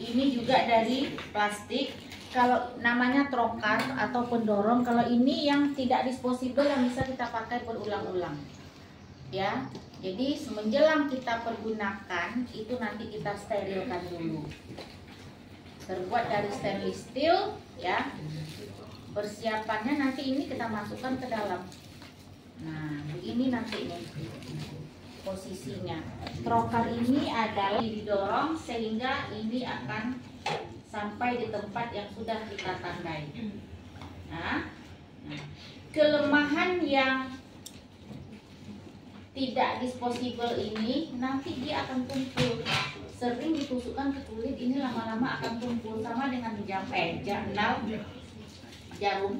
Ini juga dari plastik. Kalau namanya trokar atau pendorong, kalau ini yang tidak disposable yang bisa kita pakai berulang-ulang. Ya. Jadi menjelang kita pergunakan itu nanti kita sterilkan dulu. Terbuat dari stainless steel, ya. Persiapannya nanti ini kita masukkan ke dalam. Nah, begini nanti nih posisinya. Trokar ini adalah didorong sehingga ini akan sampai di tempat yang sudah kita tandai. Nah, kelemahan yang tidak disposable ini nanti dia akan tumpul. Sering ditusukkan ke kulit, ini lama-lama akan tumpul sama dengan jarum,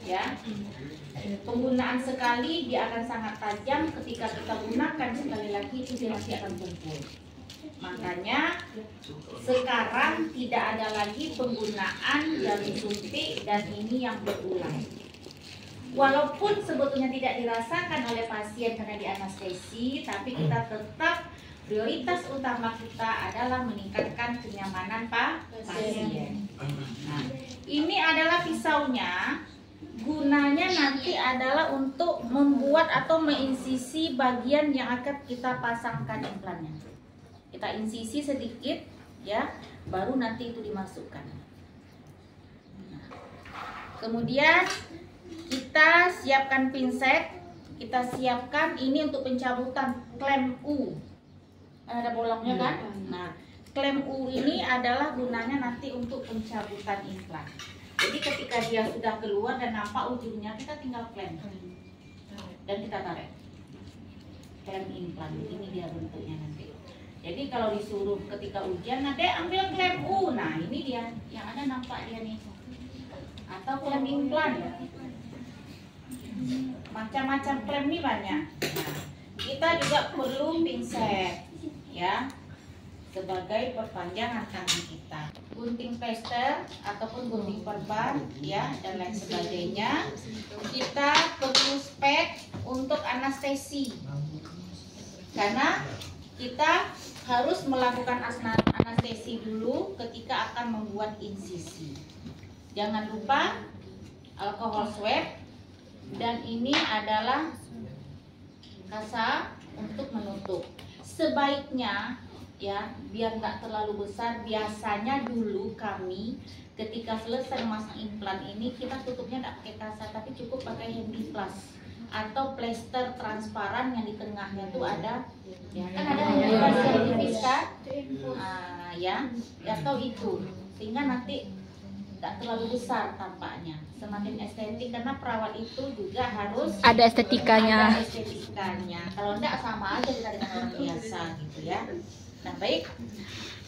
ya. Penggunaan sekali dia akan sangat tajam, ketika kita gunakan sekali lagi itu dia nanti akan tumpul. Makanya sekarang tidak ada lagi penggunaan jarum suntik dan ini yang berulang. Walaupun sebetulnya tidak dirasakan oleh pasien karena dianestesi, tapi kita tetap prioritas utama kita adalah meningkatkan kenyamanan pasien. Nah, ini adalah pisaunya. Gunanya nanti adalah untuk membuat atau menginsisi bagian yang akan kita pasangkan implannya. Kita insisi sedikit, ya, baru nanti itu dimasukkan. Nah, kemudian kita siapkan pinset, kita siapkan ini untuk pencabutan klem U. Ada bolongnya kan? Nah, klem U ini adalah gunanya nanti untuk pencabutan implan. Jadi ketika dia sudah keluar dan nampak ujungnya, kita tinggal klem dan kita tarik. Klem implan ini dia bentuknya nanti. Jadi kalau disuruh ketika ujian, nah dek ambil klem U. Nah ini dia yang ada nampak dia nih. Atau klem implan. Macam-macam klem nih banyak. Nah, kita juga perlu pinset, ya, sebagai perpanjangan tangan kita. Gunting plester ataupun gunting perban, ya, dan lain sebagainya. Kita perlu spek untuk anestesi, karena kita harus melakukan anestesi dulu ketika akan membuat insisi. Jangan lupa alkohol swab, dan ini adalah kasa untuk menutup. Sebaiknya, ya, biar nggak terlalu besar, biasanya dulu kami ketika selesai memasang implan ini kita tutupnya nggak pakai kasa, tapi cukup pakai handy plus atau plester transparan yang di tengahnya tuh ada, ya kan ada handy plus yang tipis kan, ya, atau itu, sehingga nanti nggak terlalu besar tampaknya, semakin estetik, karena perawat itu juga harus ada estetikanya. Ada estetikanya. Kalau enggak sama aja kita dengan orang biasa gitu ya. Nah, baik.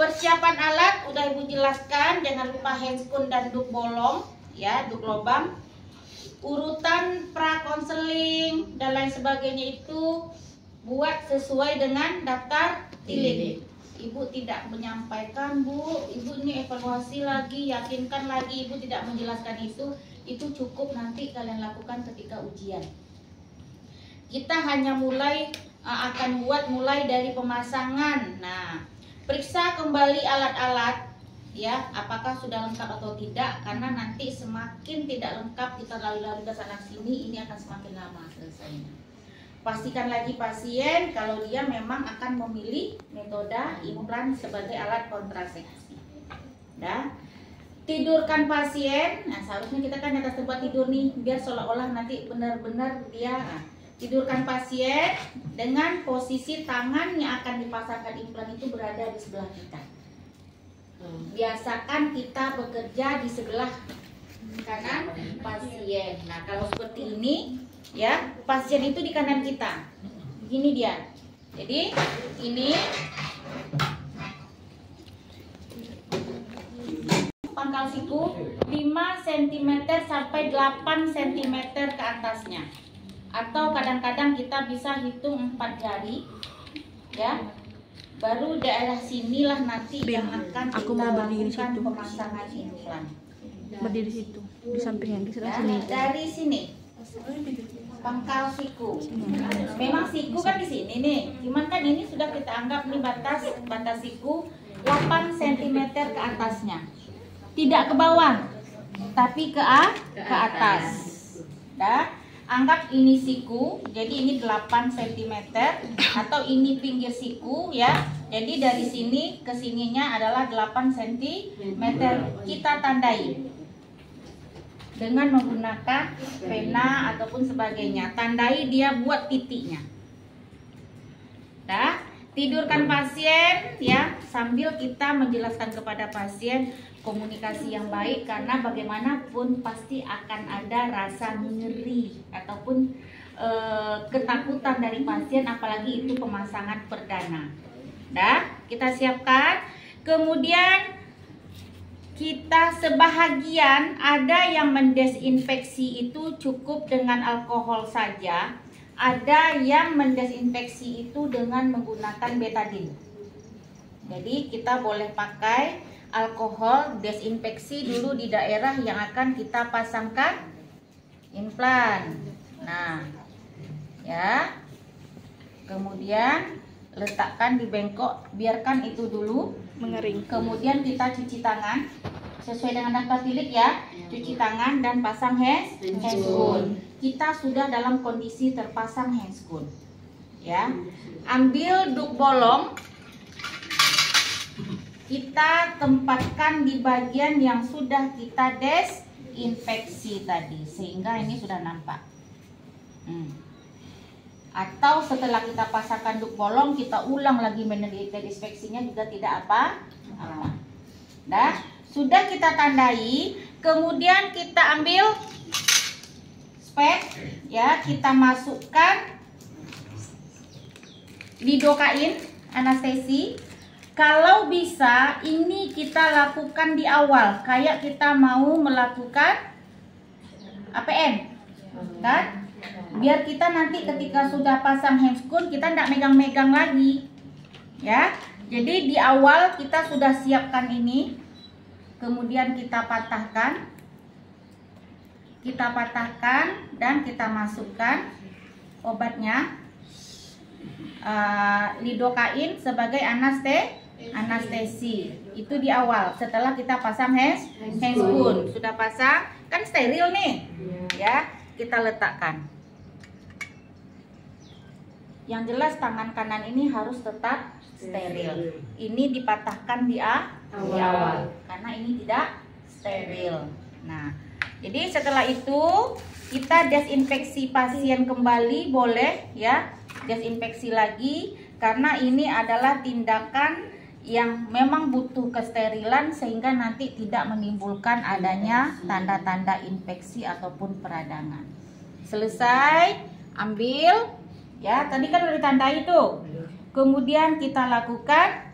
Persiapan alat udah Ibu jelaskan, jangan lupa handscoon dan duk bolong, ya, duk lobang. Urutan pra-konseling dan lain sebagainya itu buat sesuai dengan daftar tilik. Ibu tidak menyampaikan, Bu, Ibu ini evaluasi lagi, yakinkan lagi, Ibu tidak menjelaskan itu cukup nanti kalian lakukan ketika ujian. Kita hanya akan buat mulai dari pemasangan. Nah, periksa kembali alat-alat, ya, apakah sudah lengkap atau tidak, karena nanti semakin tidak lengkap kita lari-lari ke sana sini, ini akan semakin lama selesainya. Pastikan lagi pasien kalau dia memang akan memilih metode implan sebagai alat kontrasepsi. Dan tidurkan pasien. Nah, seharusnya kita kan atas tempat tidur nih, biar seolah-olah nanti benar-benar dia. Tidurkan pasien dengan posisi tangan yang akan dipasangkan implan itu berada di sebelah kita. Biasakan kita bekerja di sebelah kanan pasien. Nah, kalau seperti ini, ya, pasien itu di kanan kita. Begini dia. Jadi ini pangkal siku 5 cm sampai 8 cm ke atasnya. Atau kadang-kadang kita bisa hitung 4 jari, ya. Baru daerah sinilah nanti yang akan kita lakukan pemasangan implan. Berdiri situ, di samping yang di sebelah Ya, sini. dari sini. Pangkal siku. Memang siku kan di sini nih. Cuman kan ini sudah kita anggap nih batas siku. 8 cm ke atasnya. Tidak ke bawah, tapi ke atas. Dah, anggap ini siku, jadi ini 8 cm atau ini pinggir siku ya. Jadi dari sini ke sininya adalah 8 cm. Kita tandai dengan menggunakan pena ataupun sebagainya. Tandai dia buat titiknya. Dah, tidurkan pasien ya, sambil kita menjelaskan kepada pasien komunikasi yang baik, karena bagaimanapun pasti akan ada rasa nyeri ataupun ketakutan dari pasien, apalagi itu pemasangan perdana. Dah, kita siapkan. Kemudian kita sebahagian ada yang mendesinfeksi itu cukup dengan alkohol saja, ada yang mendesinfeksi itu dengan menggunakan betadine. Jadi kita boleh pakai alkohol desinfeksi dulu di daerah yang akan kita pasangkan implan. Nah, ya. Kemudian letakkan di bengkok, biarkan itu dulu Mengering. Kemudian kita cuci tangan sesuai dengan daftar tilik ya. Cuci tangan dan pasang handscoon. Kita sudah dalam kondisi terpasang handscoon. Ya. Ambil duk bolong. Kita tempatkan di bagian yang sudah kita desinfeksi tadi, sehingga ini sudah nampak. Atau setelah kita pasangkan duk bolong, kita ulang lagi desinfeksinya juga tidak apa-apa. Dah, sudah kita tandai, kemudian kita ambil spek ya, kita masukkan lidokain anestesi. Kalau bisa ini kita lakukan di awal, kayak kita mau melakukan APN, kan? Biar kita nanti ketika sudah pasang handscoon kita tidak megang-megang lagi, ya. Jadi di awal kita sudah siapkan ini, kemudian kita patahkan dan kita masukkan obatnya, lidokain sebagai anestesi. Itu di awal setelah kita pasang handscoon. Sudah pasang, kan steril nih, ya. Kita letakkan. Yang jelas tangan kanan ini harus tetap steril. Ini dipatahkan di awal karena ini tidak steril. Nah, jadi setelah itu kita desinfeksi pasien kembali, boleh ya, desinfeksi lagi, karena ini adalah tindakan yang memang butuh kesterilan sehingga nanti tidak menimbulkan adanya tanda-tanda infeksi ataupun peradangan. Selesai, ambil ya, tadi kan udah ditandai tuh. Kemudian kita lakukan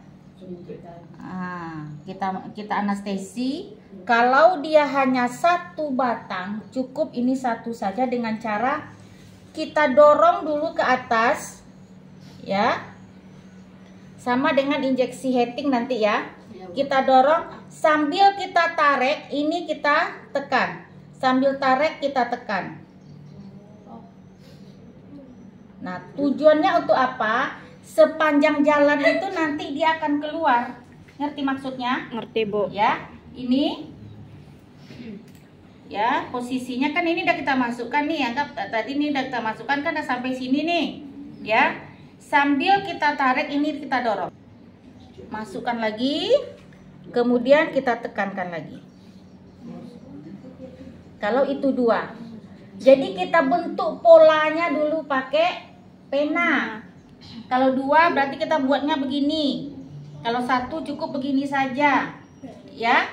kita anestesi. Kalau dia hanya satu batang, cukup ini satu saja dengan cara kita dorong dulu ke atas ya. Sama dengan injeksi heating nanti ya. Kita dorong sambil kita tarik, ini kita tekan. Sambil tarik kita tekan. Nah, tujuannya untuk apa? Sepanjang jalan itu nanti dia akan keluar. Ngerti maksudnya? Ngerti, Bu. Ya, ini ya, posisinya kan ini udah kita masukkan nih. Anggap tadi ini udah kita masukkan kan udah sampai sini nih. Ya. Sambil kita tarik ini kita dorong. Masukkan lagi. Kemudian kita tekankan lagi. Kalau itu dua. Jadi kita bentuk polanya dulu pakai pena. Kalau dua berarti kita buatnya begini. Kalau satu cukup begini saja. Ya.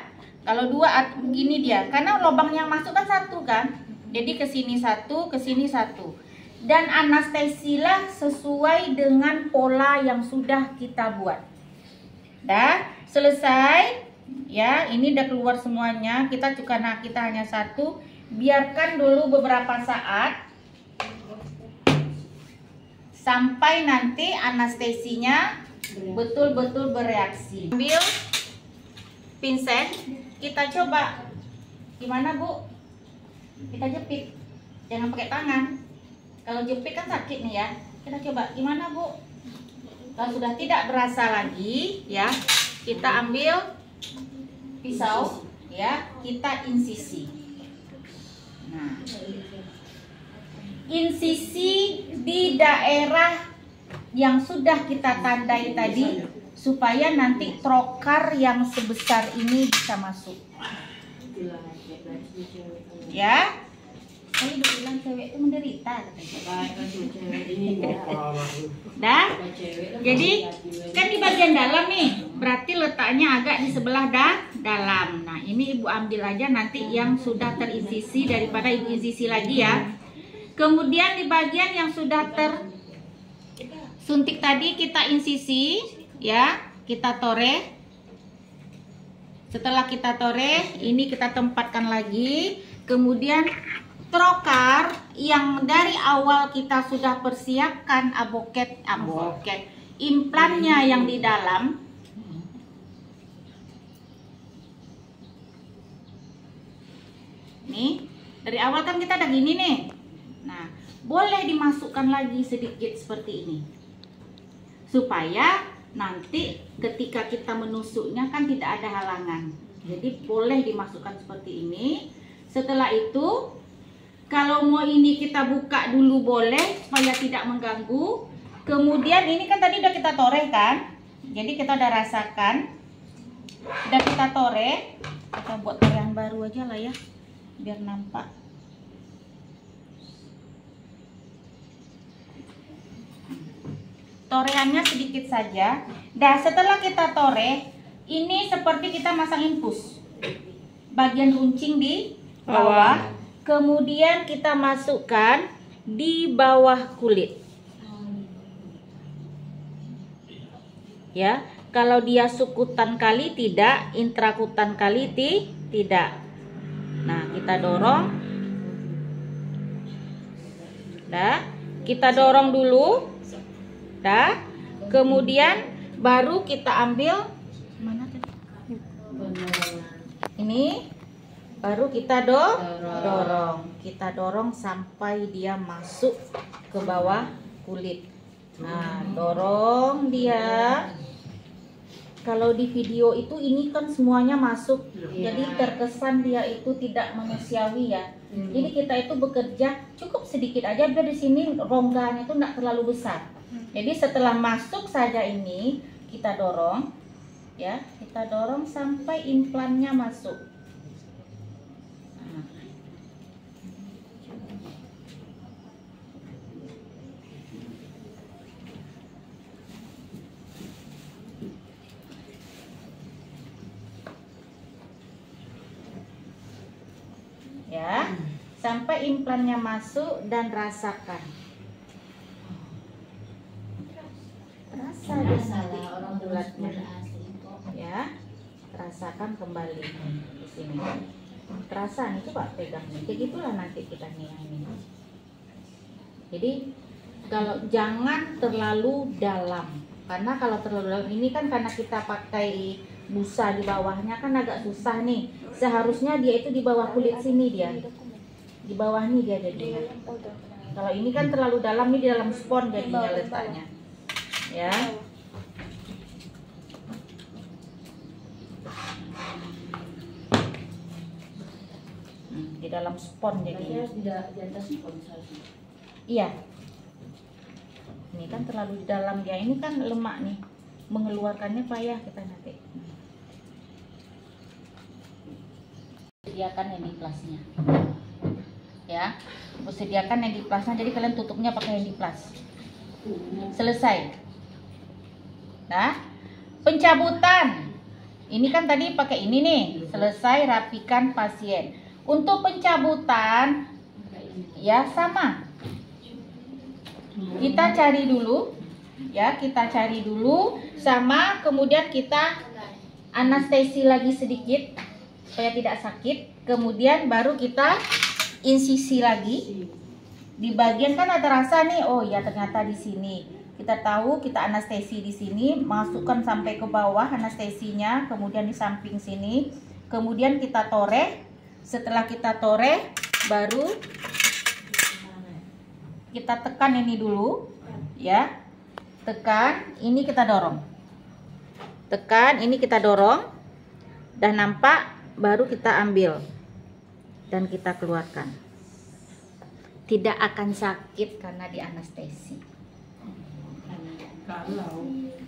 Kalau dua begini dia. Karena lubang yang masuk kan satu kan. Jadi ke sini satu, ke sini satu. Dan anestesilah sesuai dengan pola yang sudah kita buat. Dah, selesai. Ya, ini udah keluar semuanya. Kita hanya satu. Biarkan dulu beberapa saat sampai nanti anestesinya betul-betul bereaksi. Ambil pinset, kita coba. Gimana, Bu? Kita jepit. Jangan pakai tangan. Kalau jepit kan sakit nih ya. Kita coba. Gimana, Bu? Kalau sudah tidak berasa lagi, ya, kita ambil pisau, ya, kita insisi. Nah, insisi di daerah yang sudah kita tandai tadi supaya nanti trokar yang sebesar ini bisa masuk. Ya, saya udah bilang cewek itu menderita katanya. Dah, jadi kan di bagian dalam nih, berarti letaknya agak di sebelah dalam. Nah, ini ibu ambil aja nanti yang sudah terinsisi daripada ibu insisi lagi ya. Kemudian di bagian yang sudah tersuntik tadi kita insisi, ya, kita toreh. Setelah kita toreh, ini kita tempatkan lagi. Kemudian trokar yang dari awal kita sudah persiapkan aboket, implannya yang di dalam. Nih, dari awal kan kita ada gini nih. Nah, boleh dimasukkan lagi sedikit seperti ini. Supaya nanti ketika kita menusuknya kan tidak ada halangan. Jadi boleh dimasukkan seperti ini. Setelah itu, kalau mau ini kita buka dulu boleh supaya tidak mengganggu. Kemudian ini kan tadi udah kita toreh kan. Jadi kita udah rasakan. Udah kita toreh. Kita buat torehan baru aja lah ya, biar nampak. Torehannya sedikit saja. Dan setelah kita toreh, ini seperti kita masang infus. Bagian runcing di bawah. Kemudian kita masukkan di bawah kulit. Ya, kalau dia sukutan kali tidak, intrakutan kali tidak. Nah, kita dorong. Dah, kita dorong dulu. Dah, kemudian baru kita ambil mana tadi? Ini baru kita dorong. Kita dorong sampai dia masuk ke bawah kulit. Nah, dorong dia. Kalau di video itu ini kan semuanya masuk. Jadi terkesan dia itu tidak manusiawi ya. Jadi kita itu bekerja cukup sedikit aja, biar di sini rongganya itu tidak terlalu besar. Jadi setelah masuk saja ini kita dorong, ya, kita dorong sampai implannya masuk. Ya, sampai implannya masuk dan rasakan. Rasa dia nanti orang bulatnya, ya, rasakan kembali di sini. Terasa nih, coba pegang nih, kayak gitulah nanti kita nih ini. Jadi kalau jangan terlalu dalam, karena kalau terlalu dalam ini kan karena kita pakai busa di bawahnya kan agak susah nih. Seharusnya dia itu di bawah kulit sini dia, di bawah nih dia jadinya. Kalau ini kan terlalu dalam, nih di dalam spon jadinya letaknya. Ya, di dalam spon jadinya. Iya, ini kan terlalu di dalam dia, ini kan lemak nih, mengeluarkannya payah kita nanti. Sediakan handiplasnya, ya, sediakan handiplasnya. Jadi kalian tutupnya pakai handiplas. Selesai. Nah, pencabutan. Ini kan tadi pakai ini nih. Selesai, rapikan pasien. Untuk pencabutan, ya sama. Kita cari dulu, ya, kita cari dulu. Sama, kemudian kita anestesi lagi sedikit supaya tidak sakit. Kemudian baru kita insisi lagi. Di bagian kan ada rasa nih. Oh ya, ternyata di sini. Kita tahu, kita anestesi di sini, masukkan sampai ke bawah anestesinya, kemudian di samping sini, kemudian kita toreh. Setelah kita toreh, baru kita tekan ini dulu, ya, tekan, ini kita dorong. Tekan, ini kita dorong. Dah nampak, baru kita ambil. Dan kita keluarkan. Tidak akan sakit karena di anestesi.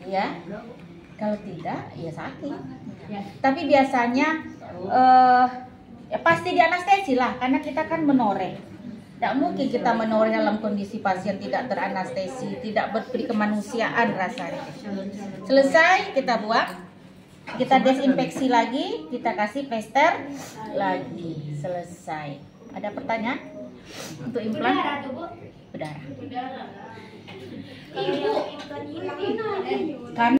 Ya, kalau tidak, ya sakit. Tapi biasanya ya pasti di anestesi lah, karena kita kan menoreh. Tidak mungkin kita menoreh dalam kondisi pasien tidak teranestesi, tidak berperi kemanusiaan rasanya. Selesai, kita buang, kita desinfeksi lagi, kita kasih plester lagi. Selesai. Ada pertanyaan untuk implan? Berdarah. Ibu, Karena